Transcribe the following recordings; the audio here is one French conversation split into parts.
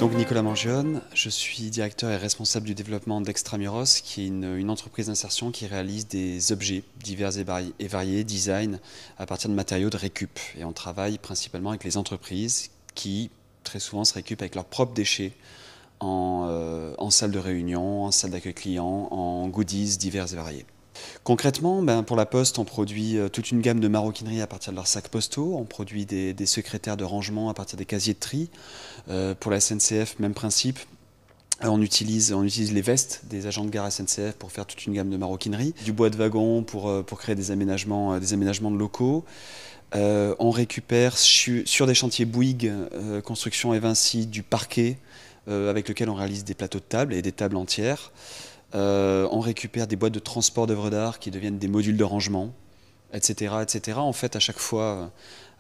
Donc Nicolas Mangione, je suis directeur et responsable du développement d'Extramuros, qui est une entreprise d'insertion qui réalise des objets divers et variés, design, à partir de matériaux de récup. Et on travaille principalement avec les entreprises qui, très souvent, se récupent avec leurs propres déchets en salle de réunion, en salle d'accueil client, en goodies divers et variés. Concrètement, pour la Poste, on produit toute une gamme de maroquinerie à partir de leurs sacs postaux. On produit des secrétaires de rangement à partir des casiers de tri. Pour la SNCF, même principe. On utilise les vestes des agents de gare SNCF pour faire toute une gamme de maroquinerie. Du bois de wagon pour créer des aménagements de locaux. On récupère sur des chantiers Bouygues, Construction et Vinci, du parquet avec lequel on réalise des plateaux de table et des tables entières. On récupère des boîtes de transport d'œuvres d'art qui deviennent des modules de rangement, etc., etc. En fait, à chaque fois,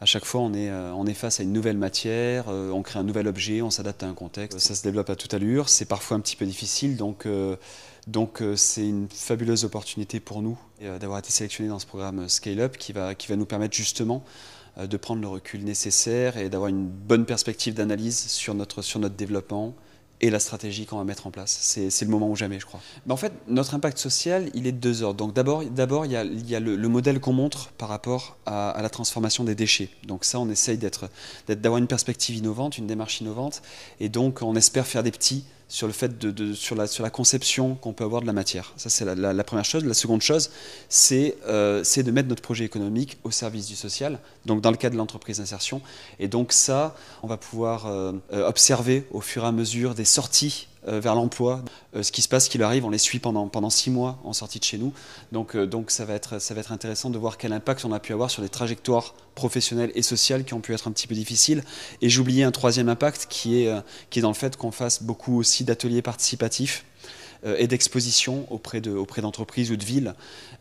on est face à une nouvelle matière, on crée un nouvel objet, on s'adapte à un contexte. Ça se développe à toute allure, c'est parfois un petit peu difficile, donc c'est une fabuleuse opportunité pour nous d'avoir été sélectionnés dans ce programme Scale Up qui va nous permettre justement de prendre le recul nécessaire et d'avoir une bonne perspective d'analyse sur notre développement et la stratégie qu'on va mettre en place. C'est le moment ou jamais, je crois. En fait, notre impact social, il est de deux ordres. Donc d'abord, il y a le modèle qu'on montre par rapport à la transformation des déchets. Donc ça, on essaye d'avoir une perspective innovante, une démarche innovante, et donc on espère faire des petits sur le fait sur la conception qu'on peut avoir de la matière. Ça, c'est la première chose. La seconde chose, c'est de mettre notre projet économique au service du social, donc dans le cadre de l'entreprise d'insertion. Et donc ça, on va pouvoir observer au fur et à mesure des sorties vers l'emploi. Ce qui se passe, ce qu'il arrive, on les suit pendant 6 mois en sortie de chez nous. Donc ça va être intéressant de voir quel impact on a pu avoir sur des trajectoires professionnelles et sociales qui ont pu être un petit peu difficiles. Et j'oubliais un troisième impact qui est dans le fait qu'on fasse beaucoup aussi d'ateliers participatifs et d'expositions auprès d'entreprises ou de villes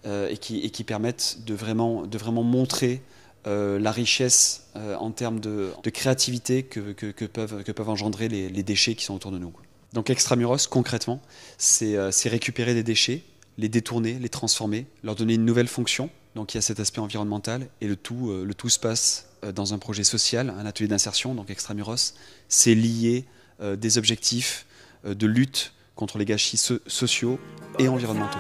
et qui permettent de vraiment montrer la richesse en termes de créativité que peuvent engendrer les déchets qui sont autour de nous. Donc Extramuros, concrètement, c'est récupérer des déchets, les détourner, les transformer, leur donner une nouvelle fonction. Donc il y a cet aspect environnemental et le tout se passe dans un projet social, un atelier d'insertion. Donc Extramuros, c'est lier des objectifs de lutte contre les gâchis sociaux et environnementaux.